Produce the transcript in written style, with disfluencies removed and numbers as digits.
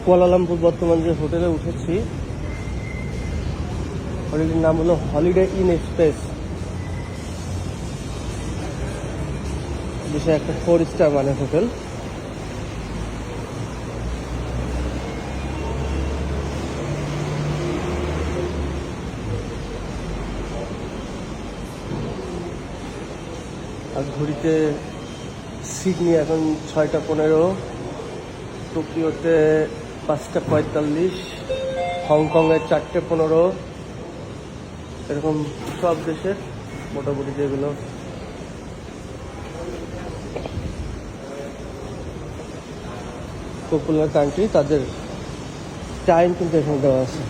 Kuala Lumpur বর্তমান যে হোটেলে উঠেছি, হোটেলটির নাম হলো হলিডে ইন এক্সপ্রেস। বিষয় একটা 4 স্টার মানে হোটেল। আর ঘড়িতে সিডনি এখন 6টা 15, টোকিওতে 5টা 45, হংকংয়ের 4টে 15, এরকম সব দেশের মোটামুটি যেগুলো পপুলার কান্ট্রি তাদের টাইম কিন্তু এখানে দেওয়া আছে।